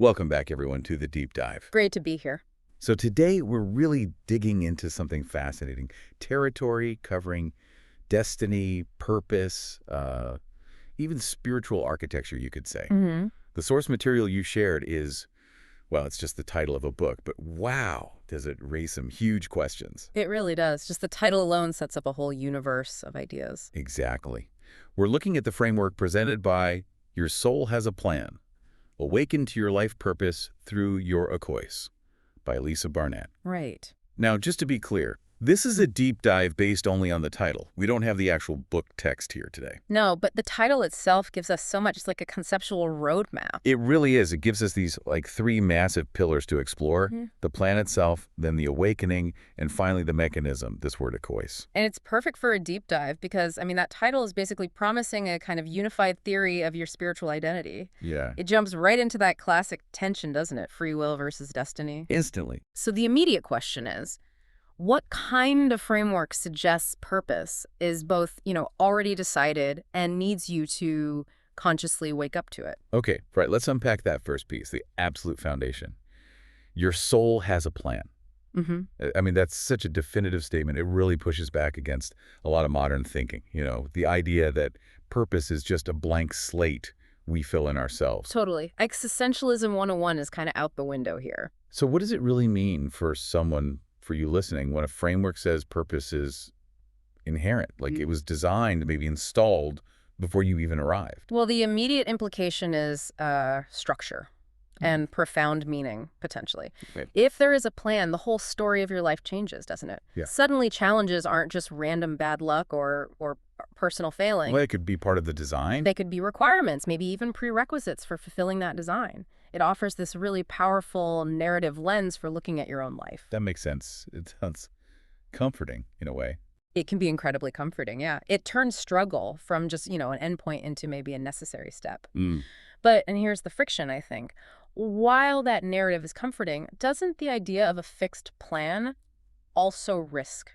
Welcome back, everyone, to the deep dive. Great to be here. So today we're really digging into something fascinating. Territory covering destiny, purpose, even spiritual architecture, you could say. Mm-hmm. The source material you shared is, well, it's just the title of a book, but wow, does it raise some huge questions. It really does. Just the title alone sets up a whole universe of ideas. Exactly. We're looking at the framework presented by Your Soul Has a Plan. Awaken to Your Life Purpose Through Your Akashic by Lisa Barnett. Right. Now, just to be clear, this is a deep dive based only on the title. We don't have the actual book text here today. No, but the title itself gives us so much. It's like a conceptual roadmap. It really is. It gives us these three massive pillars to explore. Mm-hmm. The plan itself, then the awakening, and finally the mechanism, this word Akashic. And it's perfect for a deep dive because, that title is basically promising a kind of unified theory of your spiritual identity. Yeah. It jumps right into that classic tension, doesn't it? Free will versus destiny. Instantly. So the immediate question is, what kind of framework suggests purpose is both, already decided and needs you to consciously wake up to it? Okay, right. Let's unpack that first piece, the absolute foundation. Your soul has a plan. Mm-hmm. That's such a definitive statement. It really pushes back against a lot of modern thinking. The idea that purpose is just a blank slate we fill in ourselves. Totally. Existentialism 101 is kind of out the window here. So what does it really mean for you listening, when a framework says purpose is inherent, like it was designed, maybe installed before you even arrived? Well, the immediate implication is structure and profound meaning, potentially. Right. If there is a plan, the whole story of your life changes, doesn't it? Yeah. Suddenly, challenges aren't just random bad luck or personal failing. Well, it could be part of the design. They could be requirements, maybe even prerequisites for fulfilling that design. It offers this really powerful narrative lens for looking at your own life. That makes sense. It sounds comforting in a way. It can be incredibly comforting, yeah. It turns struggle from just, an endpoint into maybe a necessary step. But, and here's the friction, I think. While that narrative is comforting, doesn't the idea of a fixed plan also risk,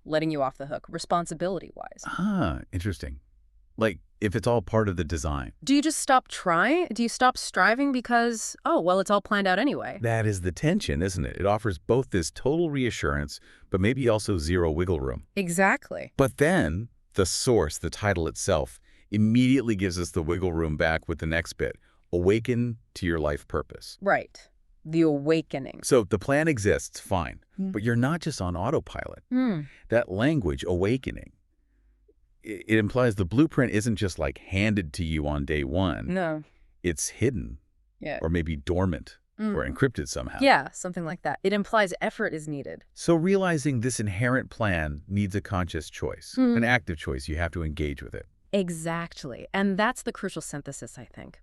letting you off the hook, responsibility-wise? Interesting. Like, if it's all part of the design. Do you just stop trying? Do you stop striving because, it's all planned out anyway? That is the tension, isn't it? It offers both this total reassurance, but maybe also zero wiggle room. Exactly. But then, the source, the title itself, immediately gives us the wiggle room back with the next bit. Awaken to your life purpose. Right. The awakening. So the plan exists, fine. But you're not just on autopilot. That language, awakening, it implies the blueprint isn't just handed to you on day one. No. It's hidden. Yeah. Or maybe dormant or encrypted somehow. Yeah, something like that. It implies effort is needed. So realizing this inherent plan needs a conscious choice, an active choice. You have to engage with it. Exactly. And that's the crucial synthesis, I think.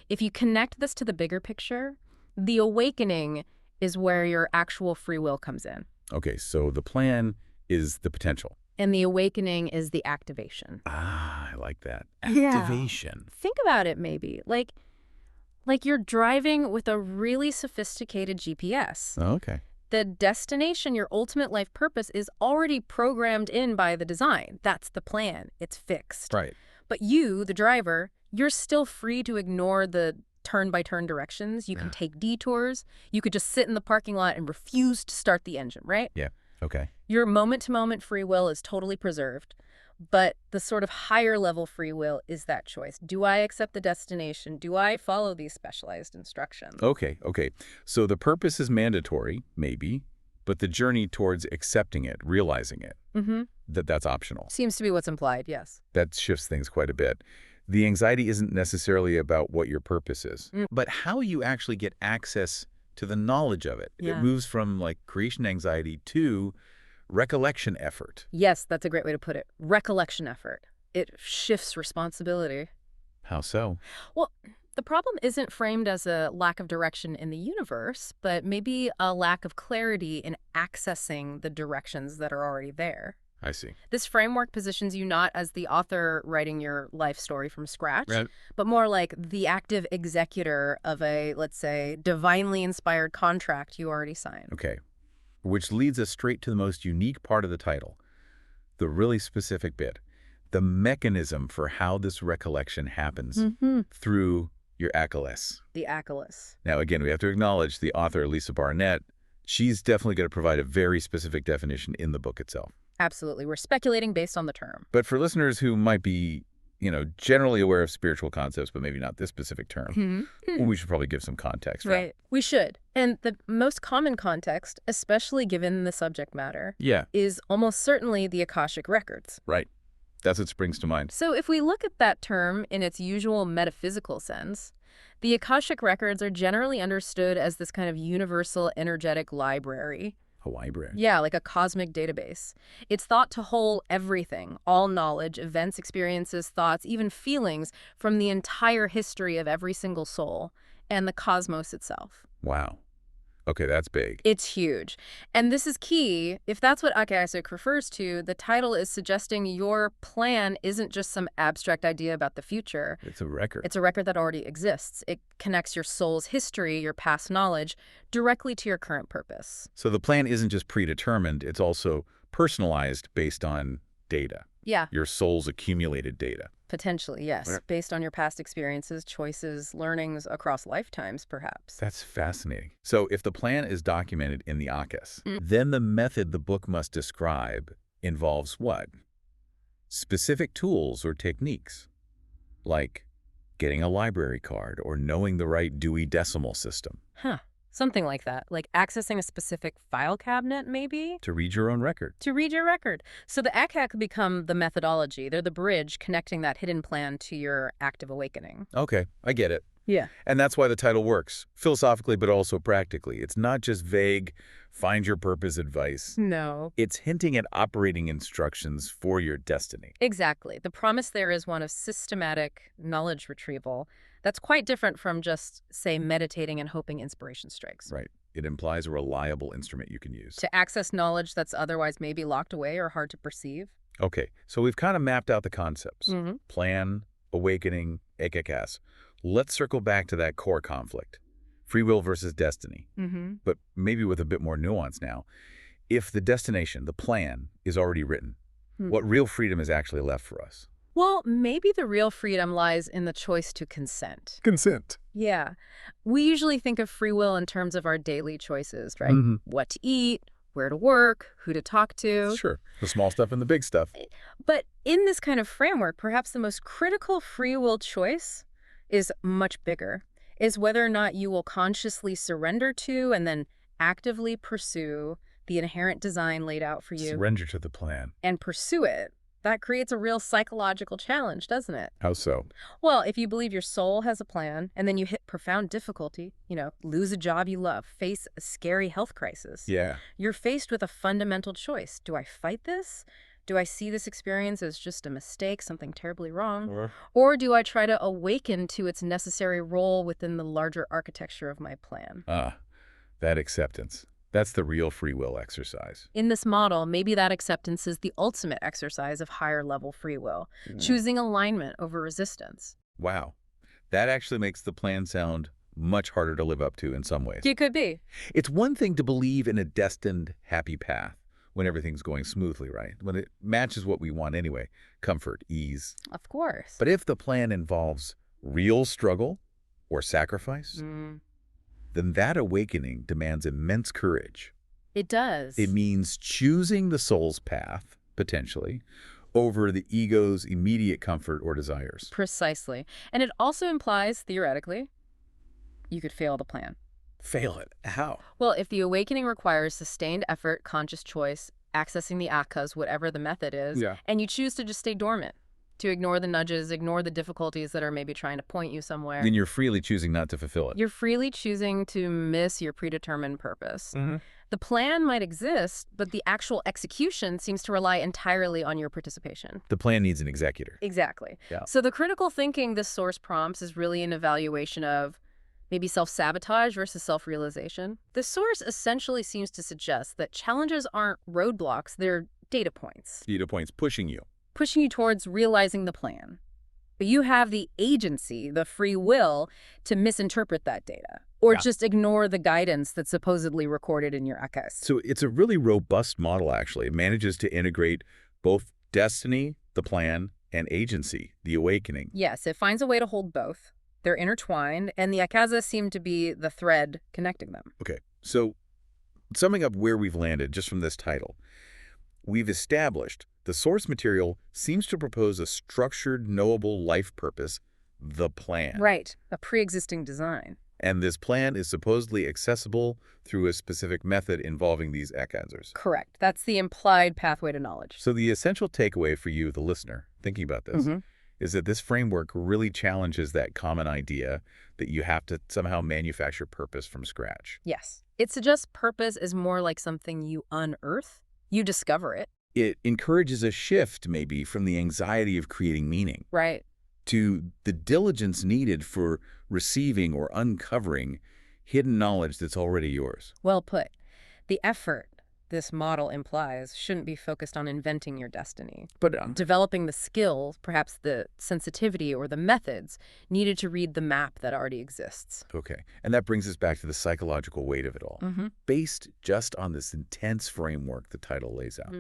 If you connect this to the bigger picture, the awakening is where your actual free will comes in. Okay, so the plan is the potential. And the awakening is the activation. I like that. Activation. Yeah. Think about it maybe. Like you're driving with a really sophisticated GPS. Oh, okay. The destination, your ultimate life purpose, is already programmed in by the design. That's the plan. It's fixed. Right. But you, the driver, you're still free to ignore the turn-by-turn directions. You can take detours. You could just sit in the parking lot and refuse to start the engine, right? Yeah. Okay. Your moment-to-moment free will is totally preserved, but the sort of higher-level free will is that choice. Do I accept the destination? Do I follow these specialized instructions? Okay. So the purpose is mandatory, maybe, but the journey towards accepting it, realizing it, that's optional. Seems to be what's implied, yes. That shifts things quite a bit. The anxiety isn't necessarily about what your purpose is, but how you actually get access to the knowledge of it. Yeah. It moves from creation anxiety to recollection effort. Yes, that's a great way to put it. Recollection effort. It shifts responsibility. How so? Well, the problem isn't framed as a lack of direction in the universe, but maybe a lack of clarity in accessing the directions that are already there. I see. This framework positions you not as the author writing your life story from scratch, Right. but more like the active executor of a, let's say, divinely inspired contract you already signed. Okay. Which leads us straight to the most unique part of the title, the really specific bit, the mechanism for how this recollection happens through Your Achilles. The Achilles. Now, again, we have to acknowledge the author, Lisa Barnett. She's definitely going to provide a very specific definition in the book itself. Absolutely. We're speculating based on the term. But for listeners who might be, generally aware of spiritual concepts, but maybe not this specific term, we should probably give some context. Right. We should. And the most common context, especially given the subject matter, is almost certainly the Akashic records. Right. That's what springs to mind. So if we look at that term in its usual metaphysical sense, the Akashic records are generally understood as this kind of universal energetic library. A library? Yeah, like a cosmic database. It's thought to hold everything, all knowledge, events, experiences, thoughts, even feelings from the entire history of every single soul and the cosmos itself. Wow. Okay, that's big. It's huge. And this is key. If that's what Akashic refers to, the title is suggesting your plan isn't just some abstract idea about the future. It's a record. It's a record that already exists. It connects your soul's history, your past knowledge, directly to your current purpose. So the plan isn't just predetermined, it's also personalized based on data. Yeah. Your soul's accumulated data. Potentially, yes. Yeah. Based on your past experiences, choices, learnings across lifetimes, perhaps. That's fascinating. So if the plan is documented in the Akashic, then the method the book must describe involves what? Specific tools or techniques, like getting a library card or knowing the right Dewey Decimal System. Huh. Something like that. Like accessing a specific file cabinet, maybe? To read your own record. To read your record. So the Akashic become the methodology. They're the bridge connecting that hidden plan to your active awakening. Okay, I get it. Yeah. And that's why the title works, philosophically but also practically. It's not just vague, find your purpose advice. No. It's hinting at operating instructions for your destiny. Exactly. The promise there is one of systematic knowledge retrieval. That's quite different from just, say, meditating and hoping inspiration strikes. Right. It implies a reliable instrument you can use. To access knowledge that's otherwise maybe locked away or hard to perceive. Okay, so we've kind of mapped out the concepts. Plan, awakening, Akashic. Let's circle back to that core conflict. Free will versus destiny. But maybe with a bit more nuance now. If the destination, the plan, is already written, what real freedom is actually left for us? Well, maybe the real freedom lies in the choice to consent. Consent. Yeah. We usually think of free will in terms of our daily choices, right? What to eat, where to work, who to talk to. Sure. The small stuff and the big stuff. But in this kind of framework, perhaps the most critical free will choice is much bigger, is whether or not you will consciously surrender to and then actively pursue the inherent design laid out for you. Surrender to the plan. And pursue it. That creates a real psychological challenge, doesn't it? How so? Well, if you believe your soul has a plan and then you hit profound difficulty, lose a job you love, face a scary health crisis. Yeah. You're faced with a fundamental choice. Do I fight this? Do I see this experience as just a mistake, something terribly wrong? Or do I try to awaken to its necessary role within the larger architecture of my plan? That acceptance. That's the real free will exercise. In this model, maybe that acceptance is the ultimate exercise of higher level free will, choosing alignment over resistance. Wow. That actually makes the plan sound much harder to live up to in some ways. It could be. It's one thing to believe in a destined happy path when everything's going smoothly, right? When it matches what we want anyway, comfort, ease. Of course. But if the plan involves real struggle or sacrifice, then that awakening demands immense courage. It does. It means choosing the soul's path, potentially, over the ego's immediate comfort or desires. Precisely. And it also implies, theoretically, you could fail the plan. Fail it? How? Well, if the awakening requires sustained effort, conscious choice, accessing the Akashic, whatever the method is, and you choose to just stay dormant, to ignore the nudges, ignore the difficulties that are maybe trying to point you somewhere. Then you're freely choosing not to fulfill it. You're freely choosing to miss your predetermined purpose. The plan might exist, but the actual execution seems to rely entirely on your participation. The plan needs an executor. Exactly. Yeah. So the critical thinking this source prompts is really an evaluation of maybe self-sabotage versus self-realization. The source essentially seems to suggest that challenges aren't roadblocks, they're data points. Data points pushing you towards realizing the plan. But you have the agency, the free will, to misinterpret that data or just ignore the guidance that's supposedly recorded in your Akashic. So it's a really robust model, actually. It manages to integrate both destiny, the plan, and agency, the awakening. Yes, it finds a way to hold both. They're intertwined, and the Akaza seem to be the thread connecting them. Okay, so summing up where we've landed just from this title, we've established the source material seems to propose a structured, knowable life purpose, the plan. Right, a pre-existing design. And this plan is supposedly accessible through a specific method involving these Akazers. Correct. That's the implied pathway to knowledge. So the essential takeaway for you, the listener, thinking about this, is that this framework really challenges that common idea that you have to somehow manufacture purpose from scratch. Yes. It suggests purpose is more like something you unearth. You discover it. It encourages a shift, maybe, from the anxiety of creating meaning. Right. To the diligence needed for receiving or uncovering hidden knowledge that's already yours. Well put. The effort this model implies shouldn't be focused on inventing your destiny, But developing the skills, perhaps the sensitivity or the methods needed to read the map that already exists. okay, and that brings us back to the psychological weight of it all. Based just on this intense framework the title lays out,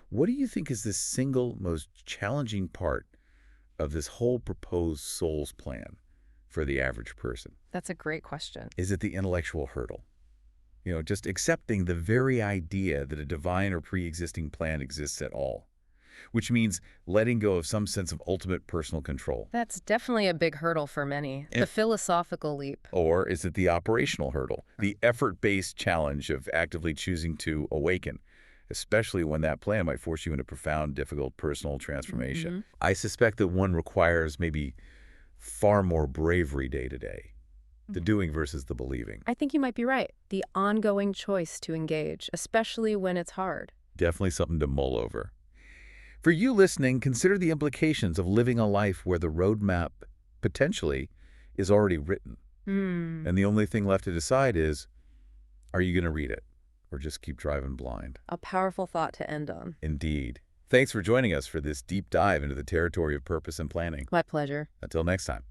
what do you think is the single most challenging part of this whole proposed souls plan for the average person? That's a great question. Is it the intellectual hurdle? You know, just accepting the very idea that a divine or pre-existing plan exists at all, which means letting go of some sense of ultimate personal control. That's definitely a big hurdle for many, the philosophical leap. Or is it the operational hurdle, the effort-based challenge of actively choosing to awaken, especially when that plan might force you into profound, difficult personal transformation? I suspect that one requires maybe far more bravery day to day. The doing versus the believing. I think you might be right. The ongoing choice to engage, especially when it's hard. Definitely something to mull over. For you listening, consider the implications of living a life where the roadmap, potentially, is already written. And the only thing left to decide is, are you going to read it or just keep driving blind? A powerful thought to end on. Indeed. Thanks for joining us for this deep dive into the territory of purpose and planning. My pleasure. Until next time.